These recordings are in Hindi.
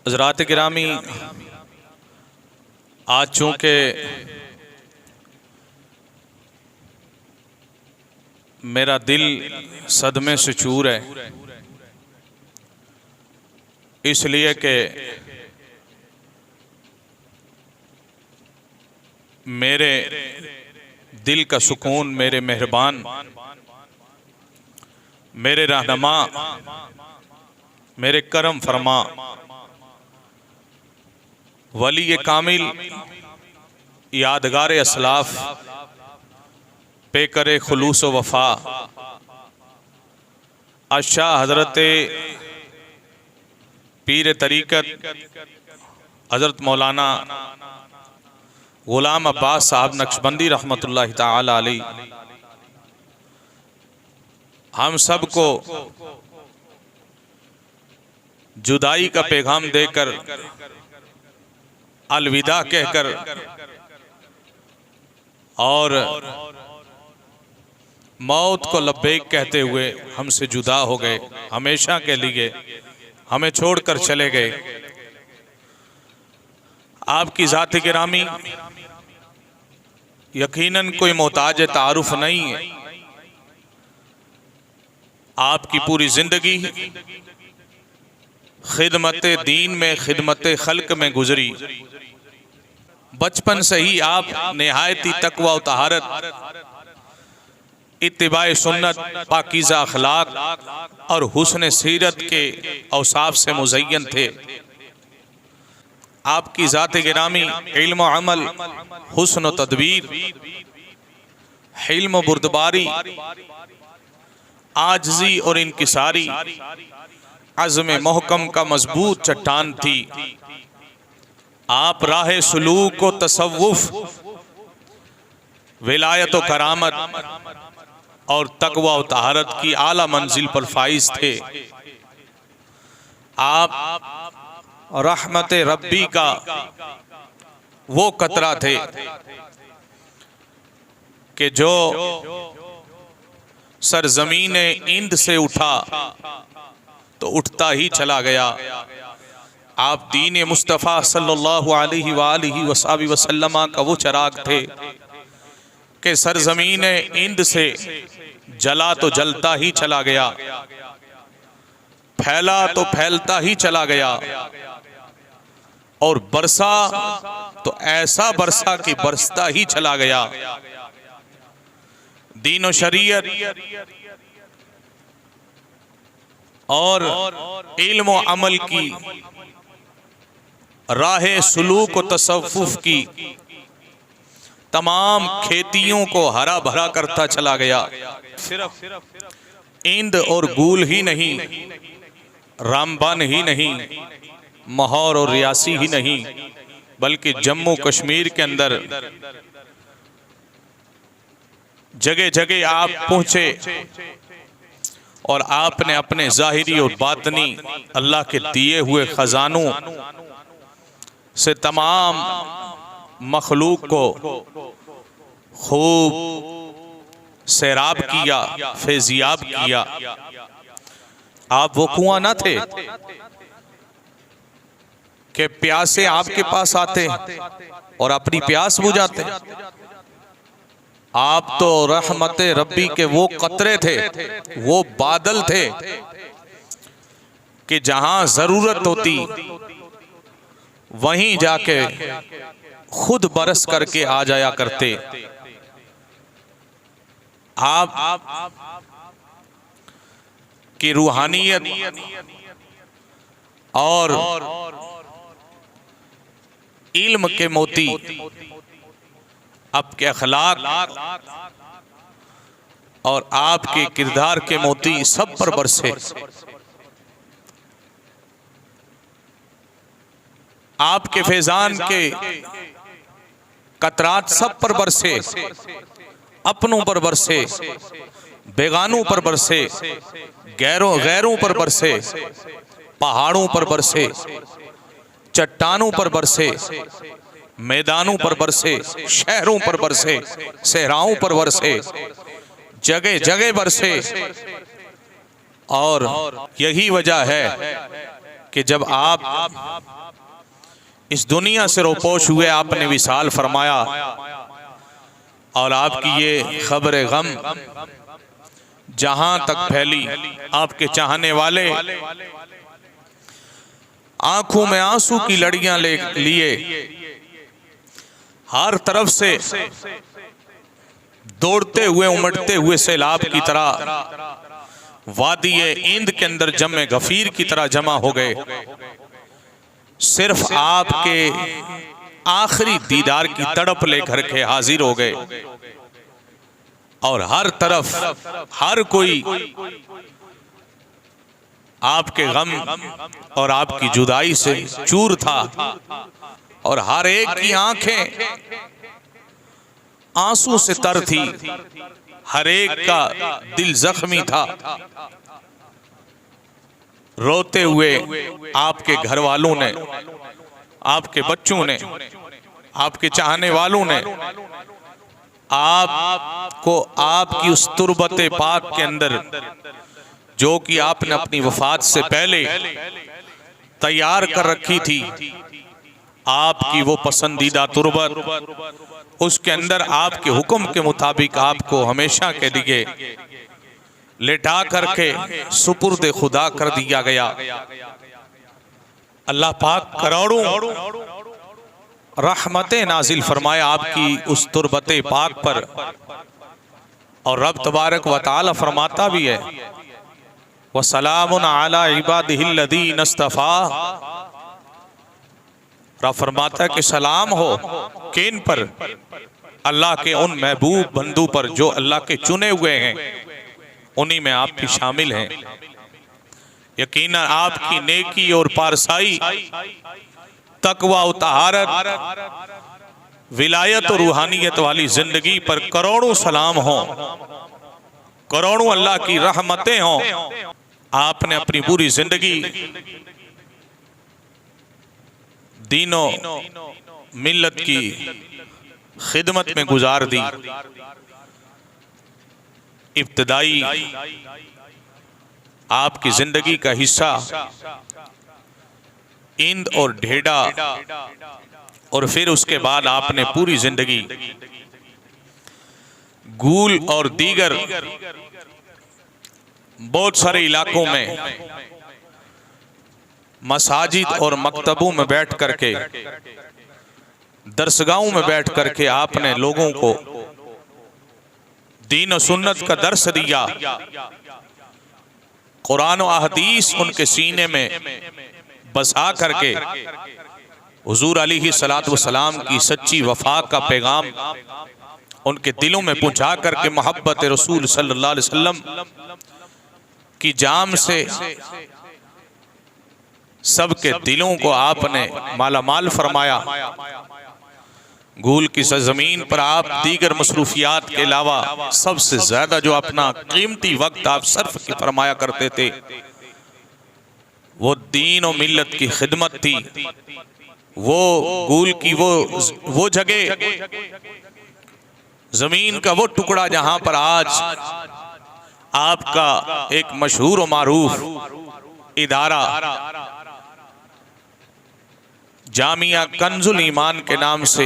हज़रात गिरामी, आज चूँकि मेरा दिल सदमे से चूर है, इसलिए कि मेरे दिल का सुकून मेरे मेहरबान, मेरे रहनुमा, मेरे करम फरमा वली कामिल यादगार असलाफ पे करे खुलूस व वफा अशाह हज़रत पीर तरीक़त हज़रत मौलाना ग़ुलाम अब्बास साहब नक्शबंदी रहमतुल्लाहि ताला अलैह हम सब को जुदाई का पैगाम देकर अलविदा कहकर और मौत को लब्बैक कहते हुए हमसे जुदा हो गए, हमेशा के लिए हमें छोड़कर चले गए। आपकी ज़ात गिरामी यकीनन कोई मोहताज तारुफ नहीं है। आपकी पूरी जिंदगी खिदमत दीन में, खिदमत खल्क में गुजरी। बचपन से ही आप निहायती तकवा व तहारत, इत्तिबाए सुन्नत, पाकीज़ा अखलाक और हुस्न सीरत के औसाफ से मुज़य्यन थे। आपकी ज़ात गिरामी इल्म अमल, हुस्न तदबीर, हिल्म बुर्दबारी, आजजी और इनकिसारी, अज़्म मोहकम का मजबूत चट्टान थी। आप राह सुलूक व तसव्वुफ, विलायत व करामत और तकवा व तहारत की आला मंजिल पर फाइज थे। आप रहमत रब्बी का वो कतरा थे कि जो सरजमीन इंद से उठा तो उठता ही चला गया। आप दीन मुस्तफ़ा सल्लल्लाहु अलैहि वसल्लम का वो चराग थे कि सरजमीन इंद से जला तो जलता ही चला गया, फैला तो फैलता ही चला गया और बरसा तो ऐसा बरसा कि बरसता ही चला गया। दीन और शरीयत और इल्म व अमल की राह सुलूक व तसव्वुफ की तमाम खेतियों को हरा भरा करता चला गया। सिर्फ इंद और गूल ही नहीं, रामबन ही नहीं, माहौर और रियासी ही नहीं, बल्कि जम्मू कश्मीर के अंदर जगह जगह आप पहुंचे और आपने अपने जाहिरी और बातनी अल्लाह के दिए हुए खजानों से तमाम मखलूक को खूब सैराब किया, फैजियाब किया। आप वो कुआं ना थे कि प्यासे आपके पास आते और अपनी प्यास बुझाते। आप तो रहमत रब्बी के वो कतरे थे, वो बादल थे कि जहां जरूरत होती वहीं जाके खुद बरस करके आ जाया करते। आप की रूहानियत और इल्म के मोती, आपके अखलाक और आपके किरदार के मोती सब पर बरसे। आपके फैजान के कतरात सब पर बरसे, अपनों पर बरसे, बेगानों पर बरसे, गैरों पर बरसे, पहाड़ों पर बरसे, चट्टानों पर बरसे, मैदानों पर बरसे, शहरों पर बरसे, सहराओं पर बरसे, जगह जगह बरसे। और यही वजह है कि जब आप इस दुनिया से रोपोश हुए आपने विसाल फरमाया और आपकी ये खबर गम जहां तक फैली, आपके चाहने वाले आंखों में आंसू की लड़ियां लिए हर तरफ से दौड़ते हुए उमड़ते हुए सैलाब की तरह वादी इंद के अंदर जमे गफीर की तरह जमा हो गए। सिर्फ आपके आखिरी दीदार की तड़प लेकर के हाजिर हो गए और हर तरफ हर कोई आपके गम और आपकी जुदाई से चूर था और हर एक की आंखें आंसू से तर थी, हर एक का दिल जख्मी था। रोते हुए आपके घर वालों ने, आपके बच्चों ने, आपके चाहने वालों ने आपको आपकी उस तुरबत पाक के अंदर जो कि आपने अपनी वफात से पहले तैयार कर रखी थी, आपकी वो पसंदीदा तुरबत, उसके अंदर आपके हुक्म के मुताबिक आपको हमेशा के लिए लेटा करके सुपुर्द खुदा कर दिया गया। अल्लाह पाक करोड़ों रहमतें नाजिल फरमाया आपकी उस तुरबत पाक पर और रब तबारक व तआला फरमाता भी है व सलामुन अला इबादिहिल्लज़ीन इस्तफ़ा। रब फरमाता है कि सलाम हो किन पर, अल्लाह के उन महबूब बंदू पर जो अल्लाह के चुने हुए हैं, उन्हीं में आप भी शामिल हैं। यकीनन आपकी नेकी और पारसाई, तकवा और तहारत, विलायत और रूहानियत वाली जिंदगी पर करोड़ों सलाम हो, करोड़ों अल्लाह की रहमतें हों। आपने अपनी पूरी जिंदगी दीनों मिल्लत की खिदमत में गुजार दी। इब्तदाई आपकी जिंदगी का हिस्सा इंद और ढेडा और फिर उसके बाद आपने पूरी जिंदगी गूल और दीगर बहुत सारे इलाकों में मसाजिद और मकतबों में बैठ करके, दरसगाहों में बैठ करके आपने लोगों को दीन और सुन्नत का दर्स दिया। कुरान और अहदीस उनके सीने में बसा करके हुजूर अलैहिस्सलातु वस्सलाम की सच्ची वफा का पैगाम उनके दिलों में पहुंचा करके मोहब्बत रसूल सल्लल्लाहु अलैहि वसल्लम की जाम से सबके दिलों को आपने मालामाल फरमाया। गूल की सरजमीन पर आप दीगर मसरूफियात के अलावा सबसे ज्यादा जो अपना कीमती वक्त आप सर्फ की फरमाया करते थे वो दीन और मिल्लत की खिदमत थी। वो गूल की वो जगह, जमीन का वो टुकड़ा जहां पर आज आपका एक मशहूर और मारूफ इदारा जामिया कंजुल ईमान के नाम से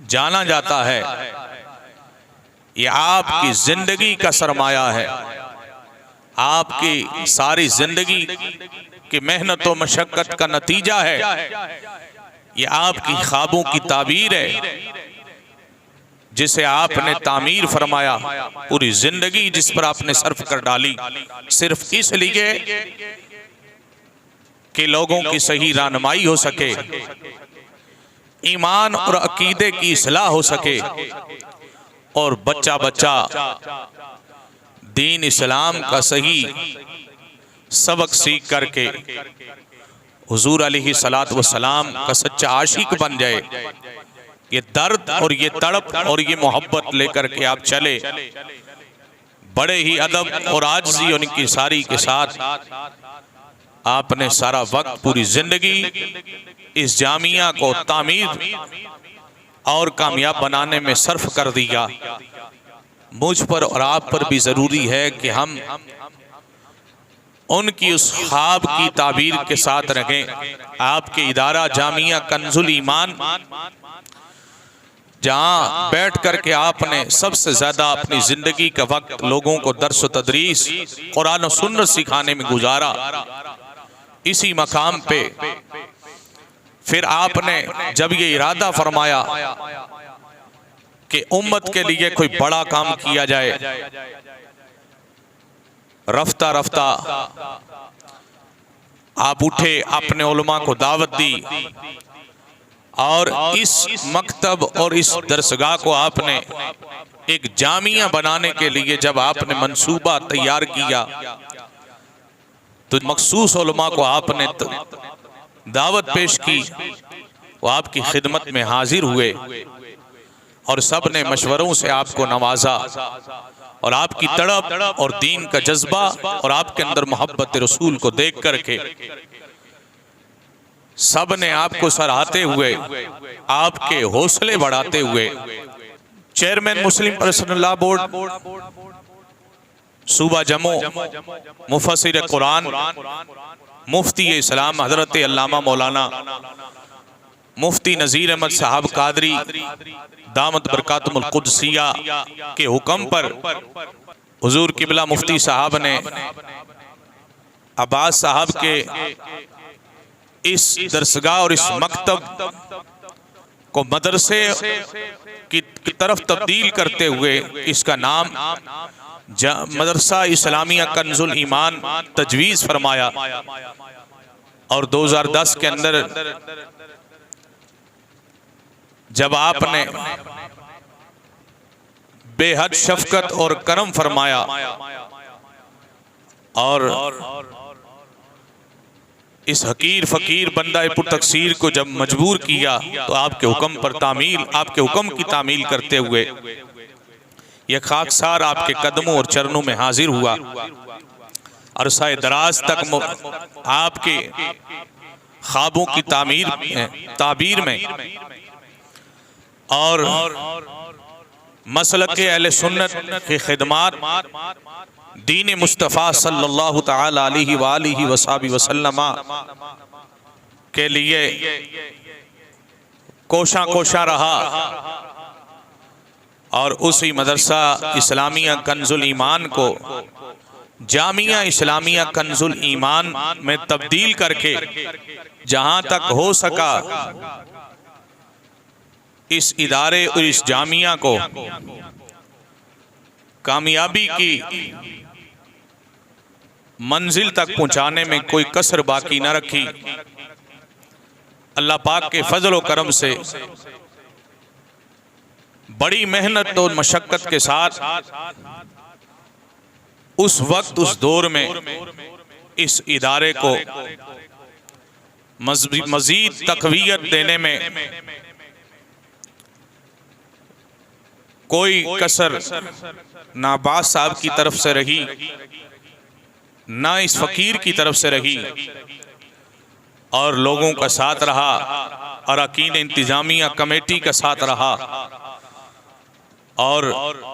जाना जाता है, ये आपकी जिंदगी का सरमाया है। आपकी सारी जिंदगी की मेहनत और मशक्कत का नतीजा है। ये आपकी ख्वाबों की ताबीर है जिसे आपने तामीर फरमाया। पूरी जिंदगी जिस पर आपने सर्फ कर डाली सिर्फ इसलिए कि लोगों की सही रहनुमाई हो सके, ईमान और अकीदे की इस्लाह हो सके और बच्चा बच्चा दीन इस्लाम का सही सबक सीख करके हुजूर अलैहिस्सलातु वस्सलाम का सच्चा आशिक बन जाए। ये दर्द और ये तड़प और ये मोहब्बत लेकर के आप चले। बड़े ही अदब और आजिज़ी उनकी सारी के साथ आपने सारा वक्त, पूरी जिंदगी इस जामिया को तामीर और कामयाब बनाने में सर्फ कर दिया। मुझ पर और आप पर भी जरूरी है कि हम उनकी उस ख्वाब की ताबीर के साथ रहें। आपके इदारा जामिया कंजुल ईमान, जहाँ बैठ करके आपने सबसे ज़्यादा अपनी ज़िंदगी का वक्त लोगों को दर्स व तदरीस, कुरान और सुन्नत सिखाने में गुजारा, इसी मकाम पे फिर आपने जब ये इरादा फरमाया कि उम्मत के लिए कोई बड़ा काम किया जाए, रफ्ता रफ्ता आप उठे, अपने उलमा को दावत दी और इस मकतब और इस दरसगाह को आपने एक जामिया बनाने के लिए जब आपने मंसूबा तैयार किया तो मखसूस उलमा को आपने दावत पेश की, वो आपकी खिदमत में हाजिर हुए और सब ने मशवरों से आपको नवाजा और आपकी तड़प और दीन का जज्बा और आपके अंदर मोहब्बत रसूल को देख करके सब ने आपको सराहते हुए, आपके हौसले बढ़ाते हुए चेयरमैन मुस्लिम पर्सनल लॉ बोर्ड सूबा जम्मू, मुफस्सिर कुरान, मुफ्ती इस्लाम हजरत अल्लामा मौलाना मुफ्ती नज़ीर अहमद साहब कादरी दामत बरकातुहुल कुद्सिया के हुक्म पर हुजूर किबला मुफ्ती साहब ने अब्बास साहब के इस दरसगाह और इस मकतब को मदरसे की तरफ तब्दील करते हुए इसका नाम मदरसा इस्लामिया कंजुल ईमान तजवीज़ फरमाया और 2010 के अंदर जब आपने बेहद शफकत और करम फरमाया और इस हकीर फकीर बंदा पुरतकसीर को जब मजबूर किया तो आपके हुक्म पर तामील, आपके हुक्म की तामील करते हुए यह खाकसार आपके कदमों और चरणों में हाजिर हुआ। अरसाए दराज तक आपके ख्वाबों की ताबीर में और मसलक अहले सुन्नत की खिदमात दीन मुस्तफ़ा सल्लल्लाहु तआला अलैहि वालिहि वसल्लम के लिए कोशा रहा और उसी मदरसा इस्लामिया कंजुल ईमान को जामिया इस्लामिया कंजुल ईमान में तब्दील करके जहाँ तक हो सका इस इदारे और इस जामिया को कामयाबी की मंजिल तक पहुंचाने में कोई कसर बाकी न रखी। अल्लाह पाक के फजल व करम से बड़ी मेहनत और मशक्कत के साथ उस वक्त उस दौर में इस इदारे को मजीद तक़वियत देने में कोई कसर ना अब्बास साहब की तरफ से रही, ना इस फकीर की तरफ से रही और लोगों का साथ रहा और अकीद इंतजामिया कमेटी का साथ रहा और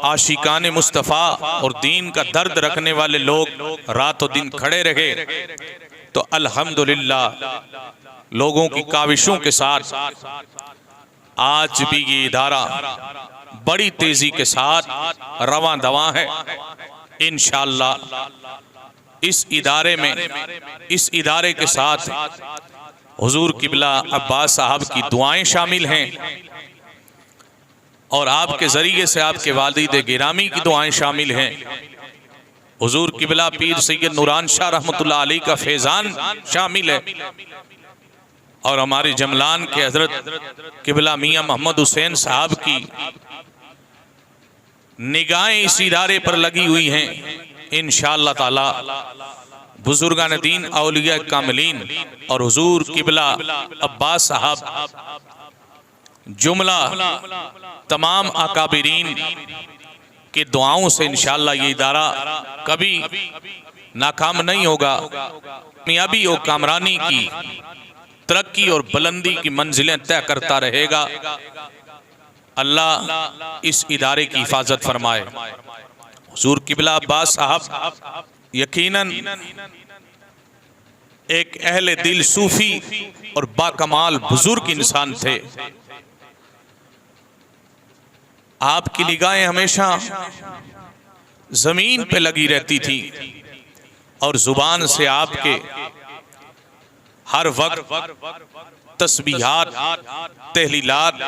आशिकाने मुस्तफ़ा और दीन का दर्द रखने वाले लोग रातों दिन खड़े रहे। तो अल्हम्दुलिल्लाह लोगों की काविशों के साथ आज भी ये इदारा बड़ी तेजी के साथ रवां दवां है। इंशाअल्लाह इस इदारे में, इस इदारे के साथ हुजूर किबला अब्बास साहब की दुआएं शामिल हैं और आपके जरिए से आपके वालिद गिरामी की दुआएं शामिल हैं। हुजूर किबला पीर सैयद नूरान शाह रहमतुल्लाह अलैह का फैजान शामिल है और हमारे जमलान के हजरत किबला मियां मोहम्मद हुसैन साहब की निगाहें इस इदारे पर लगी हुई हैं। इंशाअल्लाह ताला बुजुर्गान दीन औलिया कामिलीन और हुजूर किबला अब्बास साहब जुमला तमाम अकाबिरीन के दुआओं से इंशाअल्लाह ये इदारा कभी नाकाम नहीं होगा। कामयाबी और कामरानी की तरक्की और बुलंदी की मंजिलें तय करता रहेगा। अल्लाह इस इदारे की हिफाजत फरमाए। हुजूर किबला अब्बास साहब यकीनन एक अहले दिल सूफी और बाकमाल बुजुर्ग इंसान थे। आपकी निगाहें हमेशा जमीन पे लगी रहती थी और जुबान से आपके हर वक्त तस्बीहात, तहलीलात,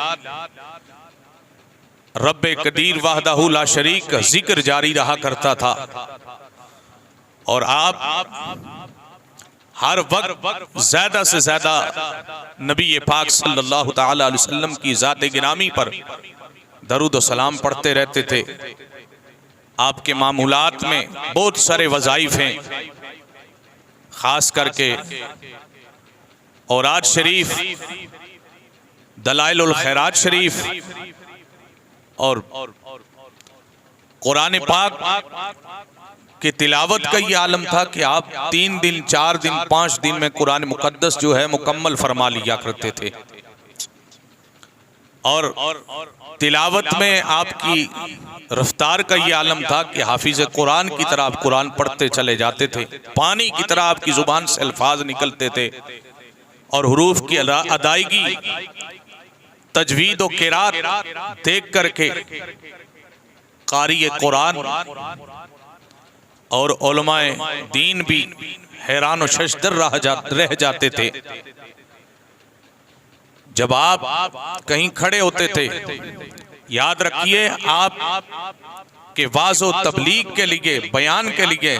रब्बे कदीर वहदहू ला शरीक का जिक्र जारी रहा करता था। और आप हर वक्त ज्यादा से ज्यादा नबी पाक सल्लल्लाहु तआला अलैहि वसल्लम की ज़ात गिरामी पर दरूद व सलाम पढ़ते रहते थे। आपके मामूलात में बहुत सारे वज़ाइफ हैं, खास करके औराद शरीफ, दलाइलुल खैरात शरीफ और कुरान पाक की तिलावत का ये आलम था कि आप 3 दिन 4 दिन 5 दिन में कुरान मुकद्दस जो है मुकम्मल फरमा लिया करते थे। और तिलावत में आपकी रफ्तार का ये आलम था कि हाफिज कुरान की तरह आप कुरान पढ़ते चले जाते थे। पानी की तरह आपकी जुबान से अल्फाज निकलते थे और हुरूफ की अदायगी, तजवीद और किरात देख करके कारी कुरान और उलमाए दीन भी हैरान और शशदर रह जाते थे। जब आप कहीं खड़े होते थे, याद रखिए आप के वाज़ो तबलीग के लिए, बयान के लिए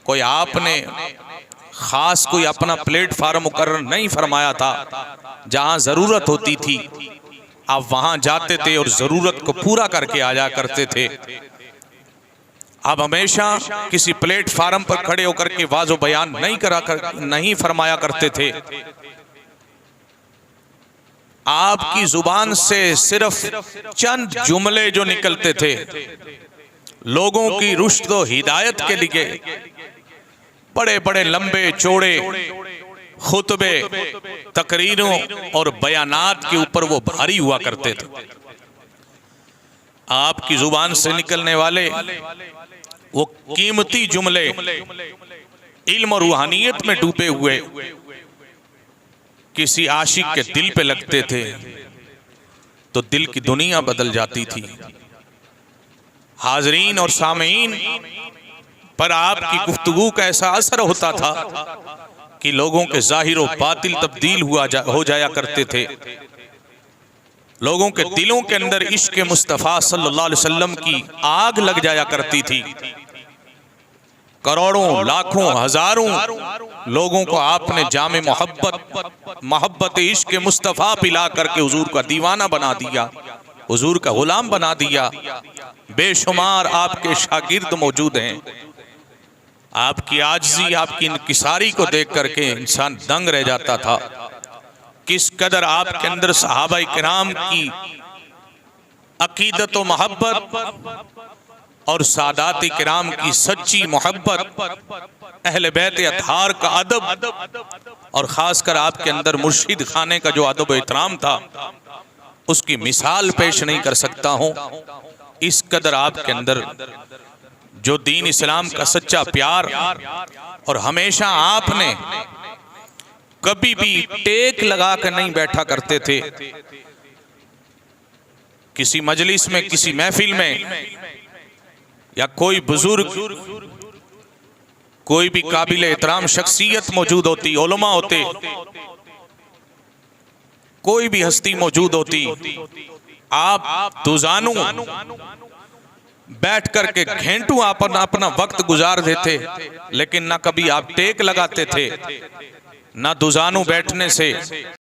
कोई आपने खास कोई अपना प्लेटफार्म मुकर्रर नहीं फरमाया था। जहां जरूरत होती थी आप वहां जाते थे और जरूरत को पूरा करके आया करते थे। आप हमेशा किसी प्लेटफार्म पर खड़े होकर के वाज़ो बयान नहीं फरमाया करते थे। आपकी जुबान से सिर्फ चंद जुमले जो निकलते थे लोगों की रुश्द व हिदायत के लिए, बड़े बड़े लंबे चौड़े खुतबे, तकरीरों और बयानात के ऊपर वो भारी हुआ करते थे। आपकी जुबान से निकलने वाले वो कीमती जुमले इल्म और रूहानियत में डूबे हुए किसी आशिक के दिल पे लगते थे तो दिल की दुनिया बदल जाती थी। हाजरीन और सामीन पर आपकी गुफ्तगू का ऐसा असर होता था कि लोगों के जाहिर और बातिल तब्दील हो जाया करते थे। लोगों के दिलों के अंदर इश्क मुस्तफ़ा सल्लल्लाहु अलैहि वसल्लम की आग लग जाया करती थी। करोड़ों, लाखों, हजारों लोगों को आपने जामे मोहब्बत इश्क मुस्तफ़ा पिला करके हुजूर का दीवाना बना दिया, हुजूर का गुलाम बना दिया। बेशुमार आपके शागिर्द मौजूद हैं। आपकी आजिज़ी, आपकी इंकिसारी को देख करके इंसान दंग रह जाता था। किस कदर आपके अंदर सहाबाए किराम की अकीदत व मोहब्बत और सादात किराम की सच्ची मोहब्बत, अहले बैत अतहार का अदब और खासकर आपके अंदर मुर्शिद खाने का जो अदब एहतराम था उसकी मिसाल पेश नहीं कर सकता हूँ। इस कदर आपके अंदर जो दीन इस्लाम का सच्चा प्यार, और हमेशा आपने कभी भी टेक लगा कर नहीं बैठा करते थे। किसी मजलिस में, किसी महफिल में या कोई बुजुर्ग, कोई भी काबिल एहतराम शख्सियत मौजूद होती, उलमा होते, कोई भी हस्ती मौजूद होती, आप दुजानू बैठ करके घंटों अपना वक्त गुजार देते, लेकिन ना कभी आप टेक लगाते थे, ना दुजानू बैठने से